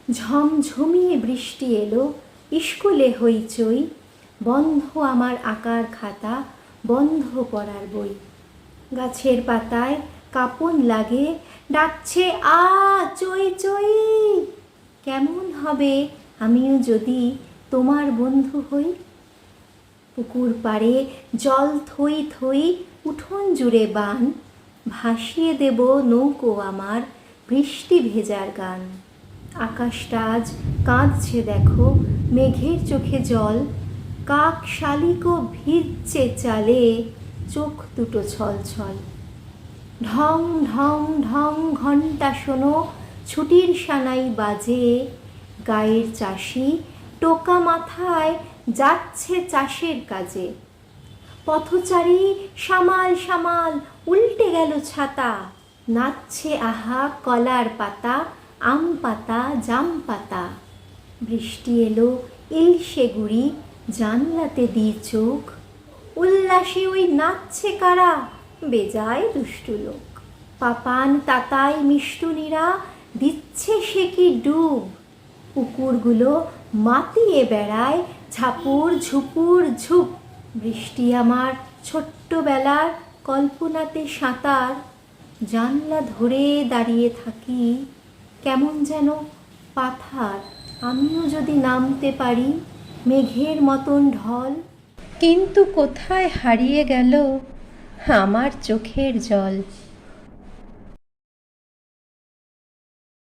ঝমঝমিয়ে বৃষ্টি এলো, স্কুলে হইচই, বন্ধ আমার আঁকার খাতা, বন্ধ পড়ার বই। গাছের পাতায় কাঁপন লাগে, ডাকছে আ চই চই। কেমন হবে আমিও যদি তোমার বন্ধু হই। পুকুর পাড়ে জল থই থই, উঠোন জুড়ে বান, ভাসিয়ে দেব নৌকো আমার বৃষ্টি ভেজার গান। আকাশটা আজ কাঁদছে দেখো, মেঘের চোখে জল, কাক শালিকও ভিজছে চালে, চোখ দুটো ছল ছল। ঢং ঢং ঢং ঘণ্টা শোনো, ছুটির সানাই বাজে, গায়ের চাষি টোকা মাথায় যাচ্ছে চাষের কাজে। পথচারী সামাল সামাল, উল্টে গেল ছাতা, নাচছে আহা কলার পাতা, আম পাতা জাম পাতা। বৃষ্টি এলো ইলশে গুড়ি, জানলাতে দি চোখ, উল্লাসে ওই নাচছে কারা, বেজায় দুষ্টু লোক। পাপান তাতাই মিষ্টুনিরা দিচ্ছে সে কি ডুব, পুকুরগুলো মাতিয়ে বেড়ায় ঝাপুর ঝুপুর ঝুপ। বৃষ্টি আমার ছোট্টবেলার কল্পনাতে সাঁতার, জানলা ধরে দাঁড়িয়ে থাকি, কেমন যেন পাথার। আমিও যদি নামতে পারি মেঘের মতন ঢল, কিন্তু কোথায় হারিয়ে গেল আমার চোখের জল।